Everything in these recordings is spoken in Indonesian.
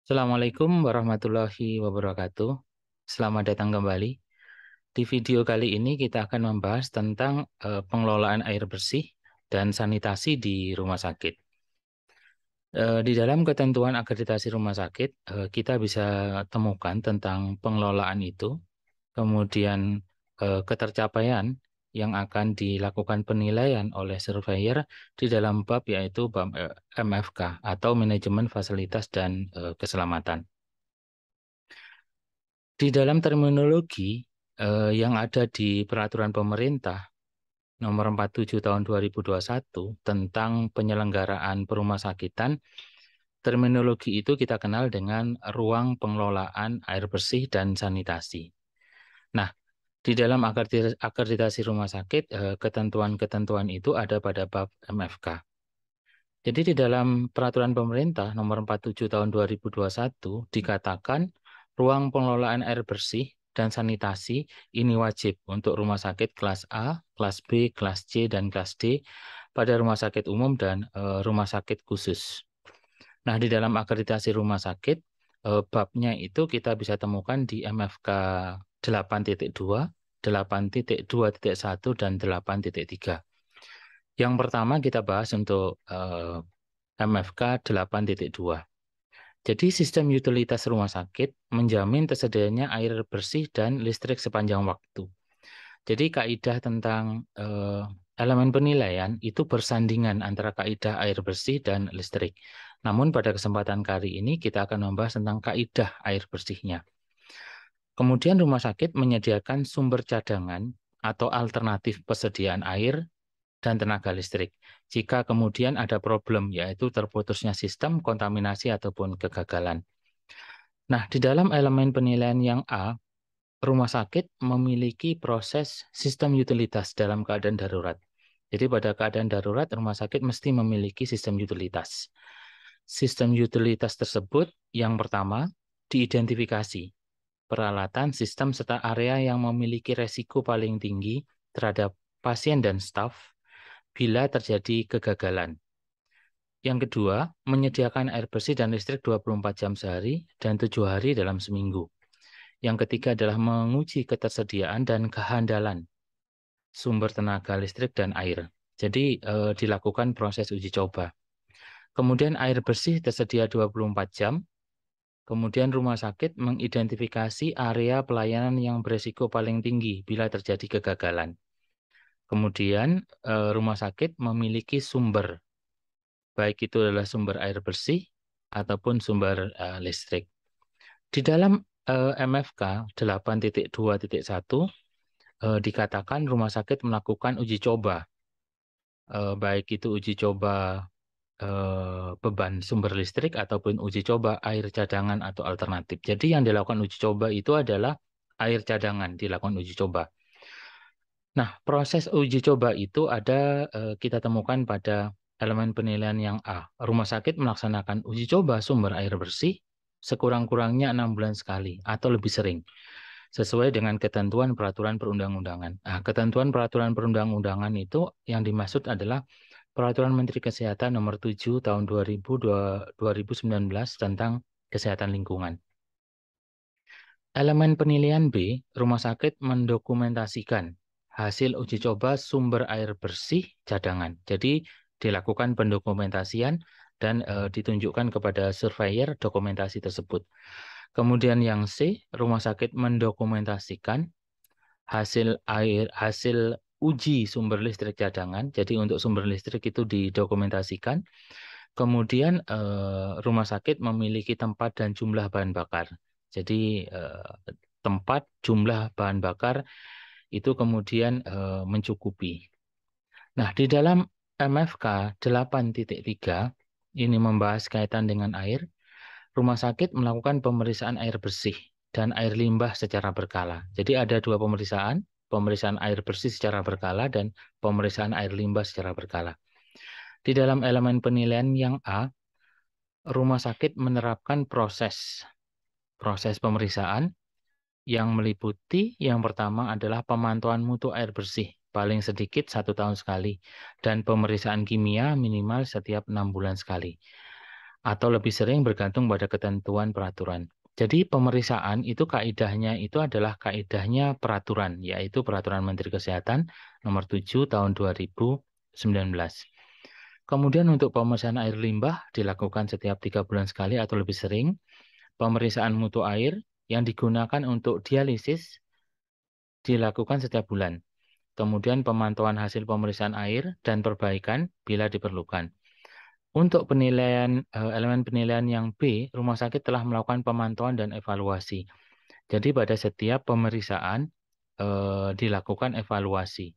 Assalamualaikum warahmatullahi wabarakatuh. Selamat datang kembali. Di video kali ini kita akan membahas tentang pengelolaan air bersih dan sanitasi di rumah sakit. Di dalam ketentuan akreditasi rumah sakit, kita bisa temukan tentang pengelolaan itu, kemudian ketercapaian yang akan dilakukan penilaian oleh surveyor di dalam bab yaitu bab MFK atau Manajemen Fasilitas dan Keselamatan. Di dalam terminologi yang ada di peraturan pemerintah nomor 47 tahun 2021 tentang penyelenggaraan perumahsakitan, terminologi itu kita kenal dengan ruang pengelolaan air bersih dan sanitasi. Nah, di dalam akreditasi rumah sakit, ketentuan-ketentuan itu ada pada bab MFK. Jadi di dalam peraturan pemerintah nomor 47 tahun 2021 dikatakan ruang pengelolaan air bersih dan sanitasi ini wajib untuk rumah sakit kelas A, kelas B, kelas C, dan kelas D pada rumah sakit umum dan rumah sakit khusus. Nah, di dalam akreditasi rumah sakit, babnya itu kita bisa temukan di MFK 8.2, 8.2.1, dan 8.3. Yang pertama kita bahas untuk MFK 8.2. Jadi sistem utilitas rumah sakit menjamin tersedianya air bersih dan listrik sepanjang waktu. Jadi kaidah tentang elemen penilaian itu bersandingan antara kaidah air bersih dan listrik. Namun pada kesempatan kali ini kita akan membahas tentang kaidah air bersihnya. Kemudian rumah sakit menyediakan sumber cadangan atau alternatif persediaan air dan tenaga listrik. Jika kemudian ada problem, yaitu terputusnya sistem, kontaminasi, ataupun kegagalan. Nah, di dalam elemen penilaian yang A, rumah sakit memiliki proses sistem utilitas dalam keadaan darurat. Jadi pada keadaan darurat, rumah sakit mesti memiliki sistem utilitas. Sistem utilitas tersebut, yang pertama, diidentifikasi peralatan, sistem, serta area yang memiliki resiko paling tinggi terhadap pasien dan staf bila terjadi kegagalan. Yang kedua, menyediakan air bersih dan listrik 24 jam sehari dan 7 hari dalam seminggu. Yang ketiga adalah menguji ketersediaan dan kehandalan sumber tenaga listrik dan air. Jadi dilakukan proses uji coba. Kemudian air bersih tersedia 24 jam. Kemudian rumah sakit mengidentifikasi area pelayanan yang berisiko paling tinggi bila terjadi kegagalan. Kemudian rumah sakit memiliki sumber, baik itu adalah sumber air bersih ataupun sumber listrik. Di dalam MFK 8.2.1 dikatakan rumah sakit melakukan uji coba, baik itu uji coba beban sumber listrik ataupun uji coba air cadangan atau alternatif. Jadi yang dilakukan uji coba itu adalah air cadangan dilakukan uji coba. Nah, proses uji coba itu ada kita temukan pada elemen penilaian yang A. Rumah sakit melaksanakan uji coba sumber air bersih sekurang-kurangnya 6 bulan sekali atau lebih sering, sesuai dengan ketentuan peraturan perundang-undangan. Nah, ketentuan peraturan perundang-undangan itu yang dimaksud adalah Peraturan Menteri Kesehatan Nomor 7 Tahun 2019 tentang Kesehatan Lingkungan. Elemen penilaian B, rumah sakit mendokumentasikan hasil uji coba sumber air bersih cadangan. Jadi dilakukan pendokumentasian dan ditunjukkan kepada surveyor dokumentasi tersebut. Kemudian yang C, rumah sakit mendokumentasikan hasil uji sumber listrik cadangan. Jadi untuk sumber listrik itu didokumentasikan. Kemudian rumah sakit memiliki tempat dan jumlah bahan bakar. Jadi tempat, jumlah bahan bakar itu kemudian mencukupi. Nah, di dalam MFK 8.3 ini membahas kaitan dengan air. Rumah sakit melakukan pemeriksaan air bersih dan air limbah secara berkala. Jadi ada dua pemeriksaan, pemeriksaan air bersih secara berkala dan pemeriksaan air limbah secara berkala. Di dalam elemen penilaian yang A, rumah sakit menerapkan proses pemeriksaan yang meliputi yang pertama adalah pemantauan mutu air bersih paling sedikit 1 tahun sekali dan pemeriksaan kimia minimal setiap 6 bulan sekali. atau lebih sering bergantung pada ketentuan peraturan. Jadi pemeriksaan itu kaidahnya itu adalah kaidahnya peraturan, yaitu Peraturan Menteri Kesehatan Nomor 7 Tahun 2019. Kemudian untuk pemeriksaan air limbah dilakukan setiap 3 bulan sekali atau lebih sering. Pemeriksaan mutu air yang digunakan untuk dialisis dilakukan setiap bulan. Kemudian pemantauan hasil pemeriksaan air dan perbaikan bila diperlukan. Untuk penilaian elemen penilaian yang B, rumah sakit telah melakukan pemantauan dan evaluasi. Jadi pada setiap pemeriksaan dilakukan evaluasi.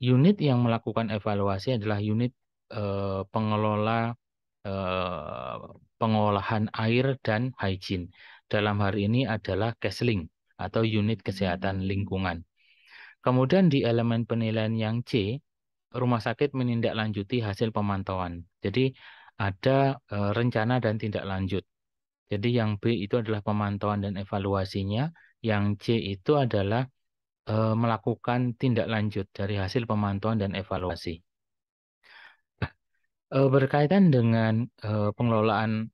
Unit yang melakukan evaluasi adalah unit pengelola pengolahan air dan hygiene. Dalam hal ini adalah Kesling atau unit kesehatan lingkungan. Kemudian di elemen penilaian yang C, rumah sakit menindaklanjuti hasil pemantauan. Jadi ada rencana dan tindak lanjut. Jadi yang B itu adalah pemantauan dan evaluasinya, yang C itu adalah melakukan tindak lanjut dari hasil pemantauan dan evaluasi. Berkaitan dengan pengelolaan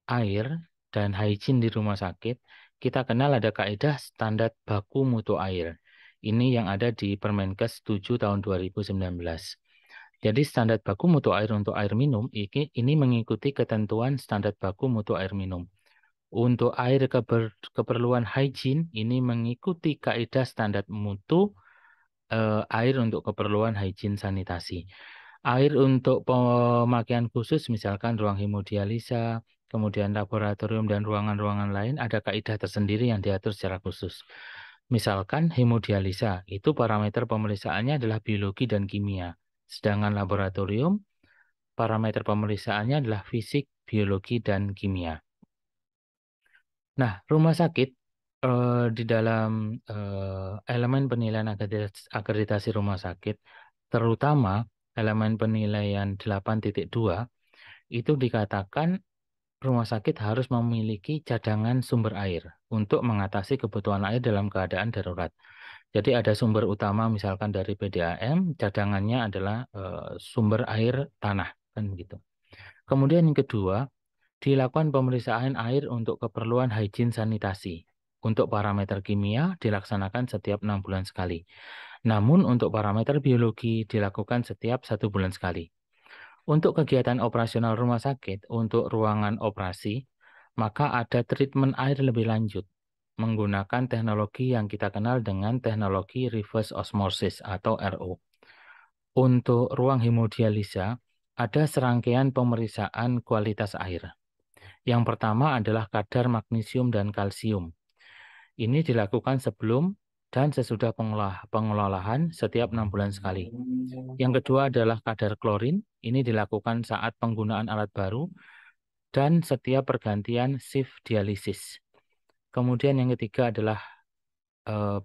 air dan hygiene di rumah sakit, kita kenal ada kaidah standar baku mutu air. Ini yang ada di Permenkes 7 tahun 2019. Jadi standar baku mutu air untuk air minum ini mengikuti ketentuan standar baku mutu air minum. Untuk air keperluan hygiene ini mengikuti kaidah standar mutu air untuk keperluan hygiene sanitasi. Air untuk pemakaian khusus misalkan ruang hemodialisa, kemudian laboratorium dan ruangan-ruangan lain ada kaidah tersendiri yang diatur secara khusus. Misalkan hemodialisa, itu parameter pemeriksaannya adalah biologi dan kimia. Sedangkan laboratorium, parameter pemeriksaannya adalah fisik, biologi, dan kimia. Nah, rumah sakit di dalam elemen penilaian akreditasi rumah sakit, terutama elemen penilaian 8.2, itu dikatakan rumah sakit harus memiliki cadangan sumber air untuk mengatasi kebutuhan air dalam keadaan darurat. Jadi ada sumber utama misalkan dari PDAM, cadangannya adalah sumber air tanah, kan gitu. Kemudian yang kedua, dilakukan pemeriksaan air untuk keperluan hygiene sanitasi. Untuk parameter kimia dilaksanakan setiap 6 bulan sekali. Namun untuk parameter biologi dilakukan setiap 1 bulan sekali. Untuk kegiatan operasional rumah sakit, untuk ruangan operasi, maka ada treatment air lebih lanjut menggunakan teknologi yang kita kenal dengan teknologi reverse osmosis atau RO. Untuk ruang hemodialisa, ada serangkaian pemeriksaan kualitas air. Yang pertama adalah kadar magnesium dan kalsium. Ini dilakukan sebelum dan sesudah pengelolaan setiap 6 bulan sekali. Yang kedua adalah kadar klorin. Ini dilakukan saat penggunaan alat baru dan setiap pergantian shift dialisis. Kemudian yang ketiga adalah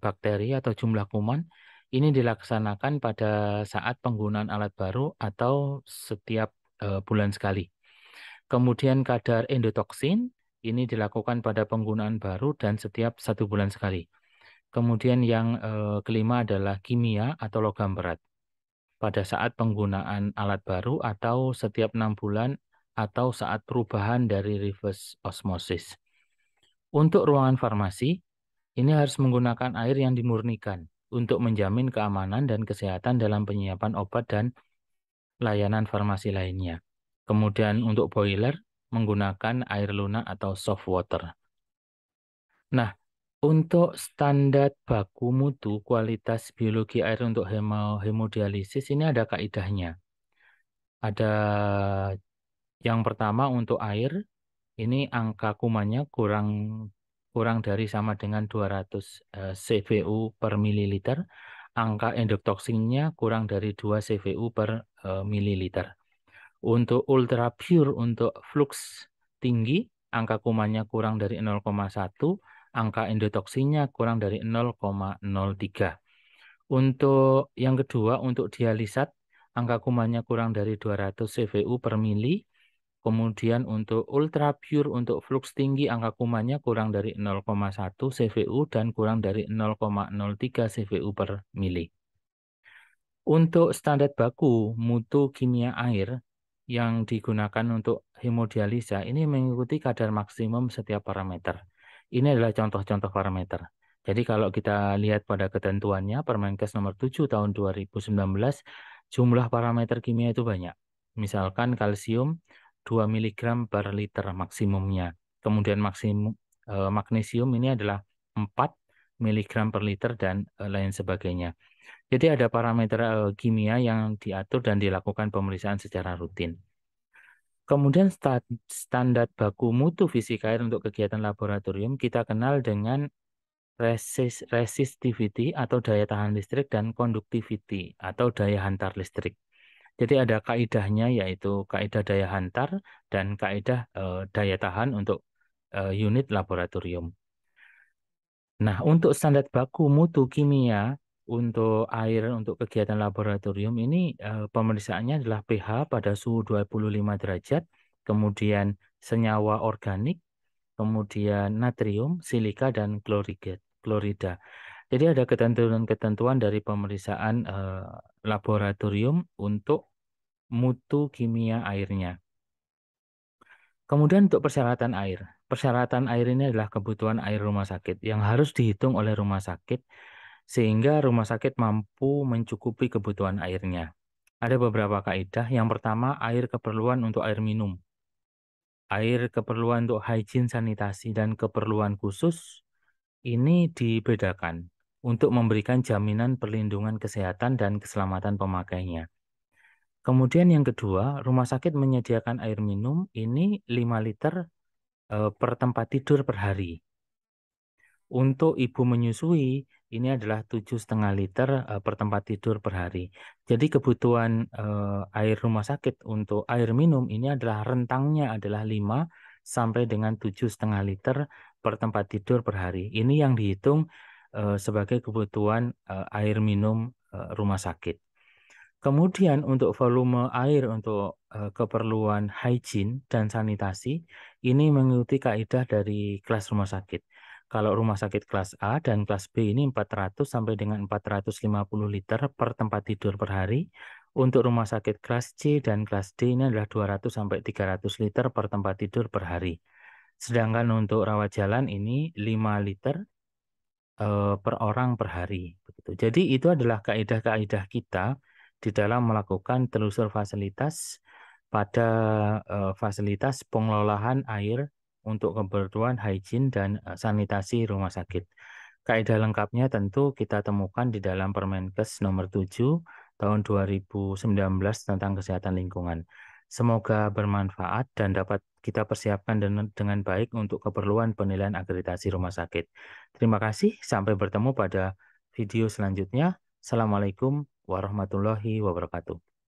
bakteri atau jumlah kuman. Ini dilaksanakan pada saat penggunaan alat baru atau setiap bulan sekali. Kemudian kadar endotoksin, ini dilakukan pada penggunaan baru dan setiap 1 bulan sekali. Kemudian yang kelima adalah kimia atau logam berat. Pada saat penggunaan alat baru atau setiap 6 bulan atau saat perubahan dari reverse osmosis. Untuk ruangan farmasi, ini harus menggunakan air yang dimurnikan untuk menjamin keamanan dan kesehatan dalam penyiapan obat dan layanan farmasi lainnya. Kemudian untuk boiler, menggunakan air lunak atau soft water. Nah, untuk standar baku mutu kualitas biologi air untuk hemodialisis ini ada kaidahnya. Ada yang pertama untuk air, ini angka kumannya kurang dari sama dengan 200 CVU per mililiter. Angka endotoksinnya kurang dari 2 CVU per mililiter. Untuk ultra pure, untuk flux tinggi, angka kumannya kurang dari 0,1, angka endotoksinnya kurang dari 0,03. Untuk yang kedua, untuk dialisat, angka kumannya kurang dari 200 CVU per mili. Kemudian untuk ultra pure, untuk flux tinggi, angka kumannya kurang dari 0,1 CVU dan kurang dari 0,03 CVU per mili. Untuk standar baku mutu kimia air, yang digunakan untuk hemodialisa ini mengikuti kadar maksimum setiap parameter. Ini adalah contoh-contoh parameter. Jadi kalau kita lihat pada ketentuannya, Permenkes nomor 7 tahun 2019, jumlah parameter kimia itu banyak. Misalkan kalsium 2 mg per liter maksimumnya. Kemudian magnesium ini adalah 4 mg per liter dan lain sebagainya. Jadi ada parameter kimia yang diatur dan dilakukan pemeriksaan secara rutin. Kemudian standar baku mutu fisika air untuk kegiatan laboratorium kita kenal dengan resistivity atau daya tahan listrik dan conductivity atau daya hantar listrik. Jadi ada kaidahnya yaitu kaidah daya hantar dan kaidah daya tahan untuk unit laboratorium. Nah, untuk standar baku mutu kimia untuk air untuk kegiatan laboratorium ini pemeriksaannya adalah pH pada suhu 25 derajat, kemudian senyawa organik, kemudian natrium, silika, dan klorida. Jadi ada ketentuan-ketentuan dari pemeriksaan laboratorium untuk mutu kimia airnya. Kemudian untuk persyaratan air. Persyaratan air ini adalah kebutuhan air rumah sakit yang harus dihitung oleh rumah sakit sehingga rumah sakit mampu mencukupi kebutuhan airnya. Ada beberapa kaidah. Yang pertama, air keperluan untuk air minum. Air keperluan untuk hygiene sanitasi dan keperluan khusus ini dibedakan untuk memberikan jaminan perlindungan kesehatan dan keselamatan pemakainya. Kemudian yang kedua, rumah sakit menyediakan air minum ini 5 liter per tempat tidur per hari. Untuk ibu menyusui, ini adalah 7,5 liter per tempat tidur per hari. Jadi kebutuhan air rumah sakit untuk air minum ini adalah rentangnya adalah 5 sampai dengan 7,5 liter per tempat tidur per hari. Ini yang dihitung sebagai kebutuhan air minum rumah sakit. Kemudian untuk volume air untuk keperluan hygiene dan sanitasi, ini mengikuti kaidah dari kelas rumah sakit. Kalau rumah sakit kelas A dan kelas B ini 400 sampai dengan 450 liter per tempat tidur per hari. Untuk rumah sakit kelas C dan kelas D ini adalah 200 sampai 300 liter per tempat tidur per hari. Sedangkan untuk rawat jalan ini 5 liter per orang per hari. Begitu. Jadi itu adalah kaidah-kaidah kita di dalam melakukan telusur fasilitas pada fasilitas pengelolaan air untuk kebutuhan hygiene dan sanitasi rumah sakit. Kaidah lengkapnya tentu kita temukan di dalam Permenkes nomor 7 tahun 2019 tentang kesehatan lingkungan. Semoga bermanfaat dan dapat kita persiapkan dengan baik untuk keperluan penilaian akreditasi rumah sakit. Terima kasih, sampai bertemu pada video selanjutnya. Assalamualaikum warahmatullahi wabarakatuh.